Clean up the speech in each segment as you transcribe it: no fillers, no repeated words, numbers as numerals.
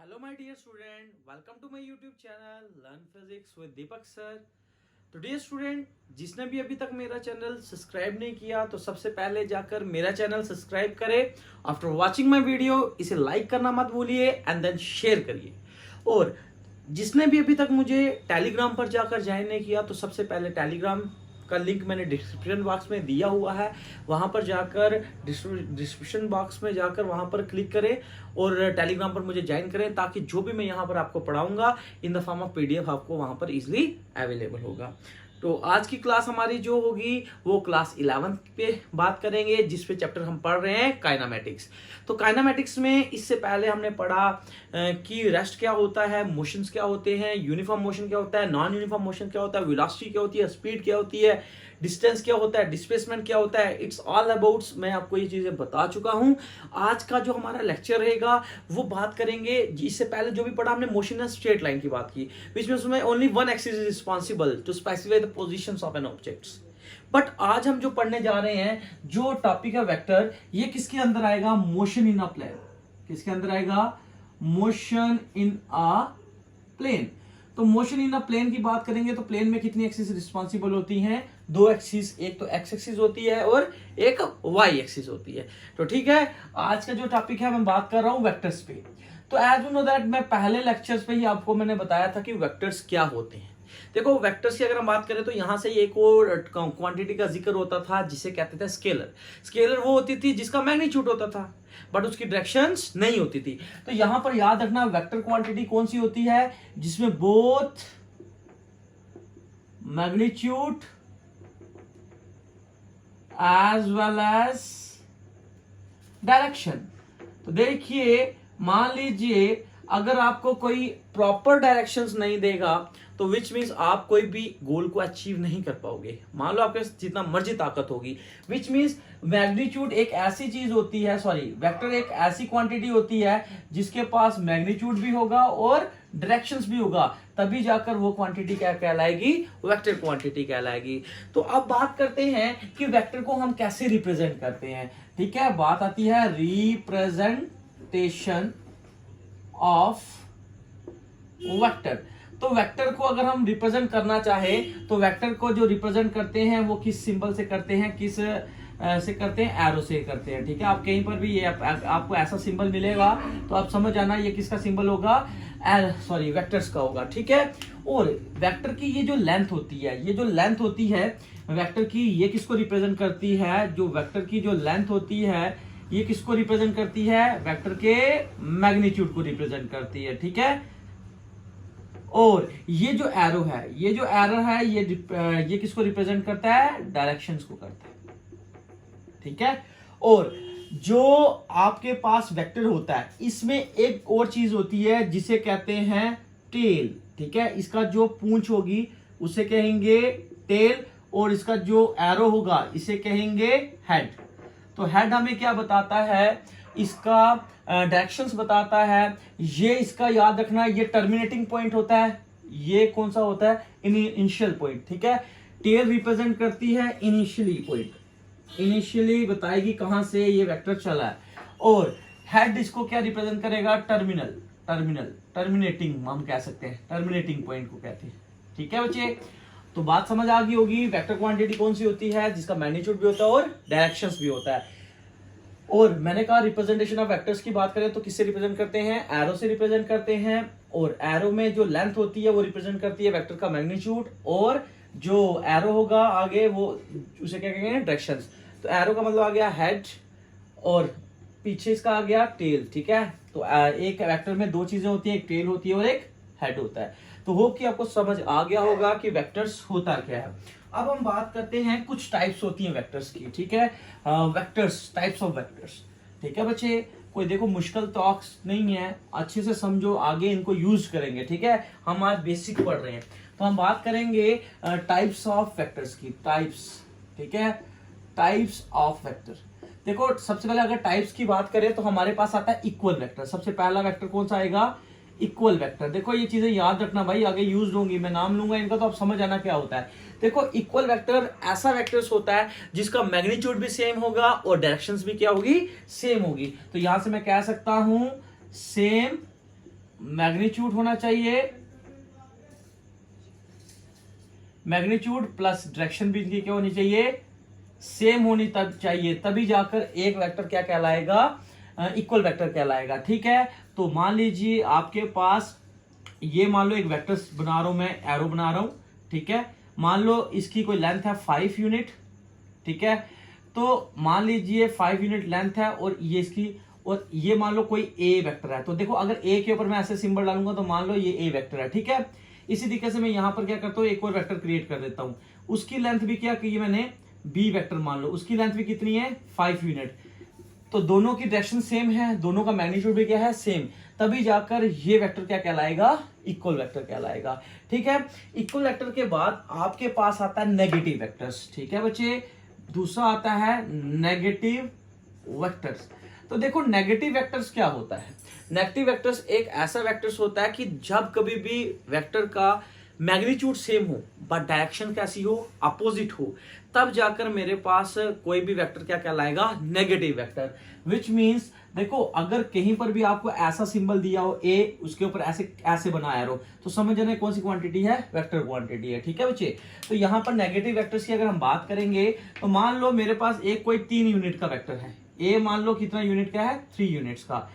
Hello my dear student, welcome to my YouTube channel Learn Physics with Deepak sir. तो dear student, जिसने भी अभी तक मेरा चैनल सब्सक्राइब नहीं किया तो सबसे पहले जाकर मेरा चैनल सब्सक्राइब करें। आफ्टर वाचिंग माय वीडियो इसे लाइक करना मत भूलिए एंड देन शेयर करिए। और जिसने भी अभी तक मुझे टेलीग्राम पर जाकर ज्वाइन नहीं किया तो सबसे पहले टेलीग्राम का लिंक मैंने डिस्क्रिप्शन बॉक्स में दिया हुआ है, वहां पर जाकर डिस्क्रिप्शन बॉक्स में जाकर वहां पर क्लिक करें और टेलीग्राम पर मुझे ज्वाइन करें, ताकि जो भी मैं यहाँ पर आपको पढ़ाऊंगा in the form of PDF आपको वहां पर इजीली अवेलेबल होगा। तो आज की क्लास हमारी जो होगी वो क्लास 11 पे बात करेंगे, जिस पे चैप्टर हम पढ़ रहे हैं काइनामेटिक्स। तो काइनामेटिक्स में इससे पहले हमने पढ़ा कि रेस्ट क्या होता है, मोशंस क्या होते हैं, यूनिफॉर्म मोशन क्या होता है, नॉन यूनिफॉर्म मोशन क्या होता है, वेलोसिटी क्या होती है, स्पीड क्या होती है, डिस्टेंस क्या होता है, डिस्प्लेसमेंट क्या होता है। इट्स ऑल अबाउट, मैं आपको ये चीजें बता चुका हूं। आज का जो हमारा लेक्चर रहेगा वो बात करेंगे, इससे पहले जो भी पढ़ा हमने मोशन इन स्ट्रेट लाइन की बात की, विच मींस में only one axis is responsible to specify the positions of an objects. But आज हम जो पढ़ने जा रहे हैं, जो टॉपिक है वेक्टर, ये किसके अंदर आएगा? Motion in a plane. किसके अंदर आएगा? Motion in a plane. तो मोशन इन अ प्लेन की बात करेंगे तो प्लेन में कितनी एक्सिस रिस्पांसिबल होती हैं? दो एक्सिस, एक तो एक्स एक्सिस होती है और एक वाई एक्सिस होती है। तो ठीक है, आज का जो टॉपिक है मैं बात कर रहा हूं वेक्टर्स पे। तो एज यू नो दैट, मैं पहले लेक्चर्स पे ही आपको मैंने बताया था कि वेक्टर्स क्या होते हैं। देखो, वेक्टर्स की अगर हम बात करें तो यहां से एक और क्वांटिटी का जिक्र होता था जिसे कहते थे स्केलर। स्केलर वो होती थी जिसका मैग्नीट्यूड होता था बट उसकी डायरेक्शंस नहीं होती थी। तो यहां पर याद रखना, वेक्टर क्वांटिटी कौन सी होती है? जिसमें both magnitude as well as direction. तो देखिए, मान लीजिए अगर आपको कोई प्रॉपर डायरेक्शंस नहीं देगा तो विच मीन्स आप कोई भी गोल को अचीव नहीं कर पाओगे। मान लो आपके जितना मर्जी ताकत होगी, विच मीन्स मैग्नीट्यूड एक ऐसी चीज होती है, वेक्टर एक ऐसी क्वांटिटी होती है जिसके पास मैग्नीट्यूड भी होगा और डायरेक्शंस भी होगा, तभी जाकर वो क्वांटिटी क्या कहलाएगी? वेक्टर क्वांटिटी कहलाएगी। तो अब बात करते हैं कि वेक्टर को हम कैसे रिप्रेजेंट करते हैं। ठीक है, बात आती है रिप्रेजेंटेशन ऑफ वेक्टर। तो वेक्टर को अगर हम रिप्रेजेंट करना चाहे तो वेक्टर को जो रिप्रेजेंट करते हैं वो किस सिंबल से करते हैं? किस से करते हैं? एरो से करते हैं। ठीक है, आप कहीं पर भी ये आपको ऐसा सिंबल मिलेगा तो आप समझ आना ये किसका सिंबल होगा? वेक्टर्स का होगा। ठीक है, और वेक्टर की ये जो लेंथ होती है, ये जो लेंथ होती है वेक्टर की, ये किसको रिप्रेजेंट करती है? जो वेक्टर की जो लेंथ होती है ये किसको रिप्रेजेंट करती है? वेक्टर के मैग्नीट्यूड को रिप्रेजेंट करती है। ठीक है, और ये जो एरो है, ये किसको रिप्रेजेंट करता है? डायरेक्शंस को करता है। ठीक है, और जो आपके पास वेक्टर होता है इसमें एक और चीज होती है जिसे कहते हैं टेल। ठीक है, इसका जो पूंछ होगी उसे कहेंगे टेल, और इसका जो एरो होगा इसे कहेंगे हेड। तो हेड हमें क्या बताता है? इसका डायरेक्शंस बताता है। ये इसका याद रखना, ये टर्मिनेटिंग पॉइंट होता है। ये कौन सा होता है? Initial point. ठीक है, टेल रिप्रेजेंट करती है इनिशियली पॉइंट, इनिशियली बताएगी कहां से ये वेक्टर चला है। और हेड इसको क्या रिप्रेजेंट करेगा? टर्मिनेटिंग हम कह सकते हैं, टर्मिनेटिंग पॉइंट को कहते हैं। ठीक है बच्चे, तो बात समझ आ गई होगी वेक्टर क्वांटिटी कौन सी होती है? जिसका मैग्नीट्यूड भी होता है और डायरेक्शंस भी होता है। और मैंने कहा रिप्रेजेंटेशन ऑफ वेक्टर्स की बात करें तो किससे रिप्रेजेंट करते हैं? एरो से रिप्रेजेंट करते हैं, और एरो में जो लेंथ होती है वो रिप्रेजेंट करती है वेक्टर का मैग्नीट्यूड, और जो एरो होगा आगे वो उसे क्या कहेंगे? डायरेक्शंस। तो एरो का मतलब आ गया हेड और पीछे इसका आ गया टेल। ठीक है, तो एक वेक्टर में दो चीजें होती है, एक टेल होती है और एक हेड होता है। तो होप कि आपको समझ आ गया होगा कि वेक्टर्स होता क्या है। अब हम बात करते हैं, कुछ टाइप्स होती हैं वेक्टर्स की। ठीक है, वेक्टर्स, टाइप्स ऑफ वेक्टर्स। ठीक है बच्चे, कोई देखो मुश्किल टॉक्स नहीं है, अच्छे से समझो, आगे इनको यूज करेंगे। ठीक है, हम आज बेसिक पढ़ रहे हैं तो हम बात करेंगे टाइप्स ऑफ वेक्टर्स की। टाइप्स, ठीक है, टाइप्स ऑफ वेक्टर। देखो, सबसे पहले अगर टाइप्स की बात करें तो हमारे पास आता है इक्वल वेक्टर। सबसे पहला वेक्टर कौन सा आएगा? Equal vector. देखो ये चीजें याद रखना भाई, आगे यूज होंगी, मैं नाम लूंगा इनका तो आप समझ आना क्या होता है। देखो, इक्वल वेक्टर ऐसा वेक्टर्स होता है जिसका मैग्नीट्यूड भी सेम होगा और डायरेक्शंस भी क्या होगी? सेम होगी। तो यहां से मैं कह सकता हूं सेम मैग्नीट्यूड होना चाहिए, मैग्नीट्यूड प्लस डायरेक्शन भी इनकी क्या होनी चाहिए, सेम होनी तब चाहिए, तभी जाकर एक वेक्टर क्या कहलाएगा, इक्वल वेक्टर कहलाएगा। ठीक है, तो मान लीजिए आपके पास ये मान लो एक वेक्टर बना रहा हूं मैं, एरो बना रहा हूं। ठीक है, मान लो इसकी कोई लेंथ है 5 यूनिट। ठीक है, तो मान लीजिए 5 यूनिट लेंथ है और ये इसकी, और ये मान लो कोई ए वेक्टर है। तो देखो अगर ए के ऊपर मैं ऐसे सिंबल डालूंगा तो मान लो ये ए वेक्टर है। ठीक है, इसी तरीके से मैं यहां पर क्या करता हूं, एक और वेक्टर क्रिएट कर देता हूं, उसकी लेंथ भी क्या की मैंने, बी वेक्टर मान लो, उसकी लेंथ भी कितनी है, 5 यूनिट। तो दोनों की डायरेक्शन सेम है, दोनों का मैग्नीट्यूड भी क्या है, सेम, तभी जाकर ये वेक्टर क्या कहलाएगा, इक्वल वेक्टर कहलाएगा। ठीक है, इक्वल वेक्टर के बाद आपके पास आता है नेगेटिव वेक्टर्स। ठीक है बच्चे, दूसरा आता है नेगेटिव वेक्टर्स। तो देखो नेगेटिव वेक्टर्स क्या होता है, नेगेटिव वेक्टर्स एक ऐसा वेक्टर्स होता है कि जब कभी भी वेक्टर का मैग्नीट्यूड सेम हो बट डायरेक्शन कैसी हो, अपोजिट हो, तब जाकर मेरे पास कोई भी वेक्टर क्या कहलाएगा, नेगेटिव वेक्टर। विच मीन्स देखो अगर कहीं पर भी आपको ऐसा सिंबल दिया हो ए, उसके ऊपर ऐसे ऐसे बनाया हो, तो समझ जाना कौन सी क्वांटिटी है, वेक्टर क्वांटिटी है। ठीक है बच्चे, तो यहाँ पर नेगेटिव वेक्टर्स की अगर हम बात करेंगे तो मान लो मेरे पास एक कोई 3 यूनिट का वेक्टर है, ए मान लो कितना यूनिट का है, 3 यूनिट्स का।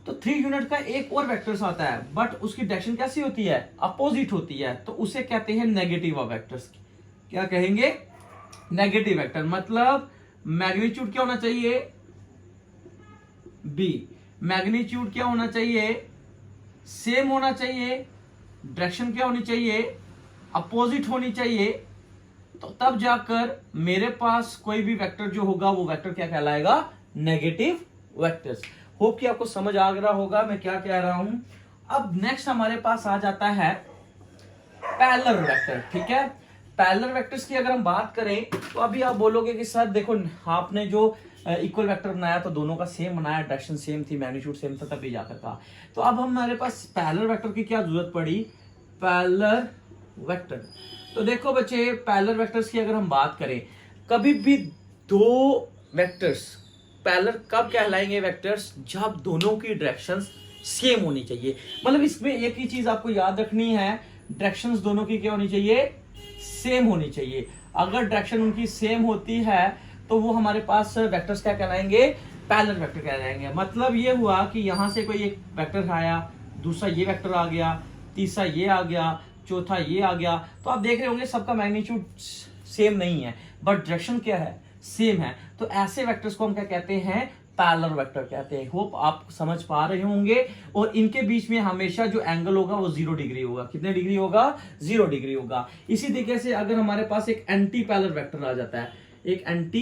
तो 3 यूनिट का एक और वेक्टर्स आता है बट उसकी डायरेक्शन कैसी होती है, अपोजिट होती है, तो उसे कहते हैं नेगेटिव वेक्टर्स। क्या कहेंगे, नेगेटिव वेक्टर। मतलब मैग्नीट्यूड क्या होना चाहिए, बी, मैग्नीट्यूड क्या होना चाहिए, सेम होना चाहिए, डायरेक्शन क्या होनी चाहिए, अपोजिट होनी चाहिए, तो तब जाकर मेरे पास कोई भी वेक्टर जो होगा वो वेक्टर क्या कहलाएगा, नेगेटिव वेक्टर्स। होप कि आपको समझ आ रहा होगा मैं क्या कह रहा हूं। अब नेक्स्ट हमारे पास आ जाता है पैरेलल वेक्टर। ठीक है, पैरेलल वेक्टर्स की अगर हम बात करें तो अभी आप बोलोगे कि सर देखो आपने जो इक्वल वेक्टर बनाया तो दोनों का सेम बनाया, डायरेक्शन सेम थी, मैग्नीट्यूड सेम था, तभी जाकर कहा। तो अब हमारे पास पैरेलल वेक्टर की क्या जरूरत पड़ी, पैरेलल वेक्टर। तो देखो बच्चे पैरेलल वेक्टर्स की अगर हम बात करें, कभी भी दो वेक्टर्स पैरेलल कब कहलाएंगे वेक्टर्स, जब दोनों की डायरेक्शंस सेम होनी चाहिए। मतलब इसमें एक ही चीज आपको याद रखनी है, डायरेक्शंस दोनों की क्या होनी चाहिए, सेम होनी चाहिए। अगर डायरेक्शन उनकी सेम होती है तो वो हमारे पास वेक्टर्स क्या कहलाएंगे, पैरेलल वेक्टर कहलाएंगे। मतलब ये हुआ कि यहां से कोई एक वेक्टर आया, दूसरा ये वेक्टर आ गया, तीसरा ये आ गया, चौथा ये आ गया, तो आप देख रहे होंगे सबका मैग्नीट्यूड सेम नहीं है बट डायरेक्शन क्या है, सेम है। तो ऐसे वेक्टर्स को हम क्या कहते हैं, पैरेलल वेक्टर कहते हैं। होप आप समझ पा रहे होंगे। और इनके बीच में हमेशा जो एंगल होगा वो 0 डिग्री होगा। कितने डिग्री होगा, 0 डिग्री होगा। इसी तरीके से अगर हमारे पास एक एंटी पैरेलल वेक्टर आ जाता है, एक एंटी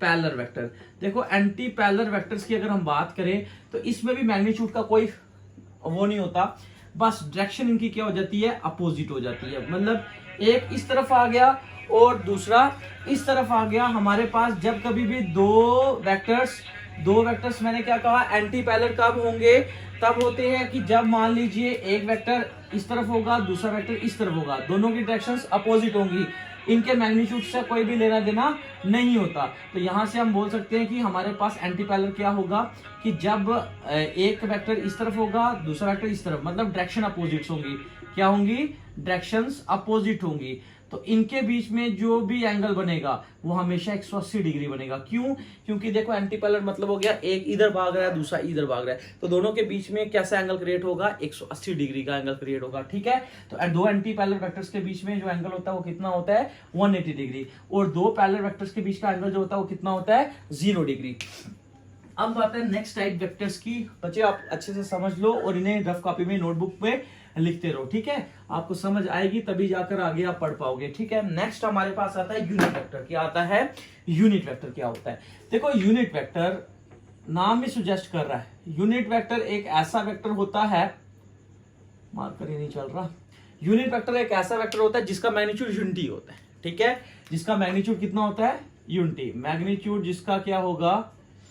पैरेलल वेक्टर, देखो एंटी पैरेलल वेक्टर्स की अगर हम बात करें तो इसमें भी मैग्नीट्यूड का कोई वो नहीं होता, बस डायरेक्शन इनकी क्या हो जाती है, अपोजिट हो जाती है। मतलब एक इस तरफ आ गया और दूसरा इस तरफ आ गया। हमारे पास जब कभी भी दो वेक्टर्स मैंने क्या कहा, एंटी पैरेलल कब होंगे, तब होते हैं कि जब मान लीजिए एक वेक्टर इस तरफ होगा, दूसरा वेक्टर इस तरफ होगा, दोनों की डायरेक्शंस अपोजिट होंगी, इनके मैग्नीट्यूड से कोई भी लेना देना नहीं होता। तो यहां से हम बोल सकते हैं कि हमारे पास एंटी पैरेलल क्या होगा, कि जब एक वेक्टर इस तरफ होगा, दूसरा वेक्टर इस तरफ, मतलब डायरेक्शन अपोजिट्स होंगी। क्या होंगी, डायरेक्शंस अपोजिट होंगी। तो इनके बीच में जो भी एंगल बनेगा वो हमेशा 180 डिग्री बनेगा। क्यों, क्योंकि देखो एंटी पैरेलल मतलब हो गया एक इधर भाग रहा है, दूसरा इधर भाग रहा है, तो दोनों के बीच में कैसा एंगल क्रिएट होगा, 180 डिग्री का एंगल क्रिएट होगा। ठीक है, तो दो एंटी पैरेलल वेक्टर्स के बीच में जो एंगल होता है वो कितना होता है, 180 डिग्री। और दो पैरेलल वेक्टर्स के बीच का एंगल जो होता है वो कितना होता है, 0 डिग्री। अब बात है नेक्स्ट टाइप वेक्टर्स की। बच्चे आप अच्छे से समझ लो और इन्हें रफ कॉपी में, नोटबुक पे लिखते रहो। ठीक है, आपको समझ आएगी तभी जाकर आगे आप पढ़ पाओगे। ठीक है, नेक्स्ट हमारे पास आता है यूनिट वेक्टर। क्या आता है, यूनिट वेक्टर क्या होता है। देखो यूनिट वेक्टर नाम ही सुजेस्ट कर रहा है, यूनिट वेक्टर एक ऐसा वेक्टर होता है, मार्कर ही नहीं चल रहा, यूनिट वेक्टर एक ऐसा वेक्टर होता है जिसका मैग्नीट्यूड यूनिटी होता है। ठीक है, जिसका मैग्नीट्यूड कितना होता है, यूनिटी, मैग्नीट्यूड जिसका क्या होगा,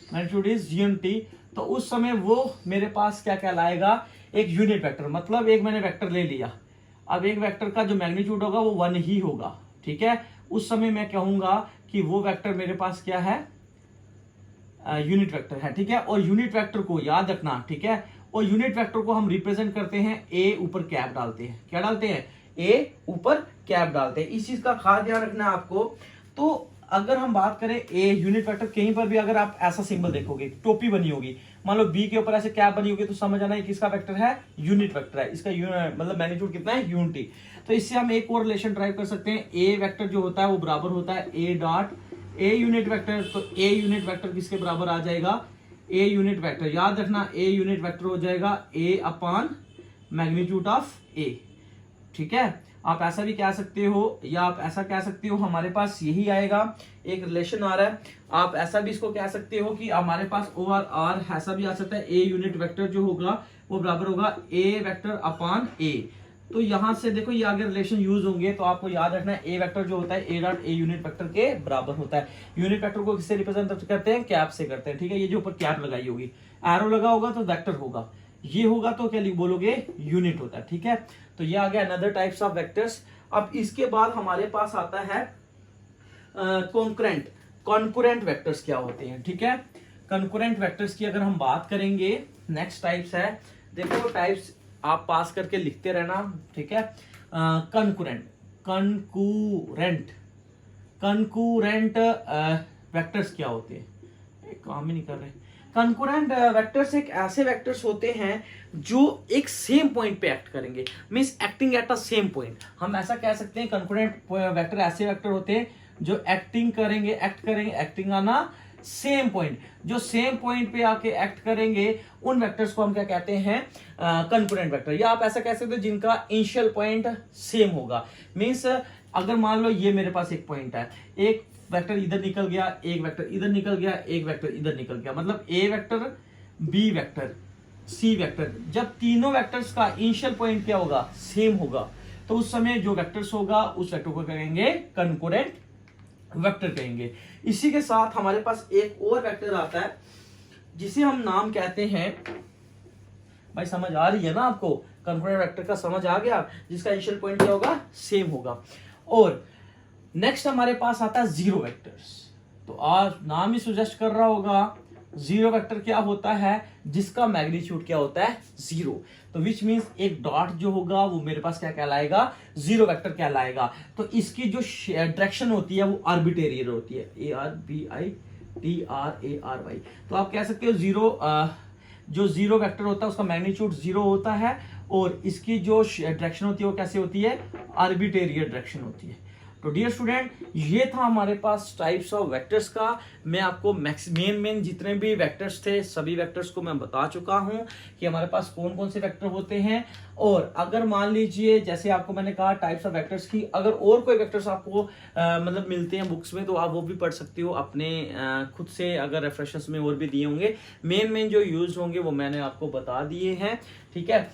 मैग्नीट्यूड इज यूनिटी। तो उस समय वो मेरे पास क्या कहलाएगा, एक यूनिट वेक्टर। मतलब एक मैंने वेक्टर ले लिया, अब एक वेक्टर का जो मैग्नीट्यूड होगा वो 1 ही होगा। ठीक है, उस समय मैं कहूंगा कि वो वेक्टर मेरे पास क्या है, यूनिट वेक्टर है। ठीक है, और यूनिट वेक्टर को याद रखना, ठीक है, और यूनिट वेक्टर को हम रिप्रेजेंट करते हैं ए ऊपर कैप डालते हैं। क्या डालते हैं? ए ऊपर कैप डालते हैं। इस चीज का खास ध्यान रखना है आपको। तो अगर हम बात करें ए यूनिट वेक्टर, कहीं पर भी अगर आप ऐसा सिंबल देखोगे, टोपी बनी होगी, मान लो बी के ऊपर ऐसे कैप बनी होगी, तो समझ आना है किसका वेक्टर है? यूनिट वेक्टर है। इसका मतलब मैग्नीट्यूड कितना है? यूनिटी। तो इससे हम एक और रिलेशन ड्राइव कर सकते हैं। ए वेक्टर जो होता है वो बराबर होता है ए डॉट ए यूनिट वेक्टर। तो ए यूनिट वेक्टर किसके बराबर आ जाएगा? ए यूनिट वेक्टर, याद रखना ए यूनिट वेक्टर हो जाएगा ए अपॉन मैग्नीट्यूड ऑफ ए। ठीक है, आप ऐसा भी कह सकते हो या आप ऐसा कह सकते हो, हमारे पास यही आएगा, एक रिलेशन आ रहा है। आप ऐसा भी इसको कह सकते हो कि हमारे पास ओ आर आर ऐसा भी आ सकता है, ए यूनिट वेक्टर जो होगा वो बराबर होगा ए वेक्टर अपॉन ए। तो यहां से देखो ये आगे रिलेशन यूज होंगे, तो आपको याद रखना है ए वेक्टर जो होता है ए डॉट ए यूनिट वेक्टर के बराबर होता है। यूनिट वेक्टर को किससे रिप्रेजेंट करते हैं? कैप से करते हैं। ठीक है, ये जो ऊपर कैप लगाई होगी, एरो लगा होगा तो वेक्टर होगा, ये होगा तो क्या बोलोगे? यूनिट होता है। ठीक है, तो ये आ गया अनदर टाइप्स ऑफ वेक्टर्स। अब इसके बाद हमारे पास आता है कॉन्करेंट। कॉन्करेंट वेक्टर्स क्या होते हैं? ठीक है, कॉन्करेंट वेक्टर्स की अगर हम बात करेंगे, नेक्स्ट टाइप्स है, देखो टाइप्स आप पास करके लिखते रहना। ठीक है, कॉन्करेंट कॉन्करेंट कॉन्करेंट वेक्टर्स क्या होते हैं? काम ही नहीं कर रहे। कंकरेंट वेक्टर्स एक ऐसे वेक्टर्स होते हैं जो एक सेम पॉइंट पे एक्ट करेंगे, means acting at a same point. हम ऐसा कह सकते हैं कंकरेंट वेक्टर ऐसे वेक्टर होते हैं जो एक्टिंग करेंगे, acting on a same point. जो सेम पॉइंट पे आके एक्ट करेंगे उन वेक्टर्स को हम क्या कहते हैं? Concurrent vector. या आप ऐसा कह सकते हो जिनका इनिशियल पॉइंट सेम होगा। मींस अगर मान लो ये मेरे पास एक पॉइंट है, एक वेक्टर इधर निकल गया, एक वेक्टर इधर निकल गया, एक वेक्टर इधर निकल गया, मतलब ए vector, B vector, C vector, जब तीनों वेक्टर्स का इनिशियल पॉइंट क्या होगा? सेम होगा, तो उस समय जो वेक्टर्स होगा उस वेक्टर को कहेंगे कंकरेंट वेक्टर कहेंगे। इसी के साथ हमारे पास एक और वेक्टर आता है जिसे हम नाम कहते हैं, भाई समझ आ रही है ना आपको? कंकरेंट वेक्टर का समझ आ गया, जिसका इनिशियल पॉइंट क्या होगा? सेम होगा। और नेक्स्ट हमारे पास आता है जीरो वेक्टर्स। तो आज नाम ही सुजेस्ट कर रहा होगा, जीरो वेक्टर क्या होता है? जिसका मैग्नीट्यूड क्या होता है? जीरो। तो विच मींस एक डॉट जो होगा वो मेरे पास क्या कहलाएगा? जीरो वेक्टर कहलाएगा। तो इसकी जो डायरेक्शन होती है वो आर्बिट्रेरी होती है, ARBITRARY। तो आप कह सकते हो जीरो, जो जीरो वेक्टर होता है उसका मैग्नीट्यूड जीरो होता है, और इसकी जो डायरेक्शन होती है वो कैसे होती है? आर्बिट्रेरी डायरेक्शन होती है। तो डियर स्टूडेंट, ये था हमारे पास टाइप्स ऑफ वेक्टर्स का। मैं आपको मेन जितने भी वेक्टर्स थे सभी वेक्टर्स को मैं बता चुका हूं कि हमारे पास कौन कौन से वेक्टर होते हैं। और अगर मान लीजिए जैसे आपको मैंने कहा टाइप्स ऑफ वेक्टर्स की, अगर और कोई वेक्टर्स आपको मतलब मिलते हैं बुक्स में तो आप वो भी पढ़ सकते हो अपने खुद से। अगर रेफरेंसेस में और भी दिए होंगे, मेन जो यूज होंगे वो मैंने आपको बता दिए हैं। ठीक है,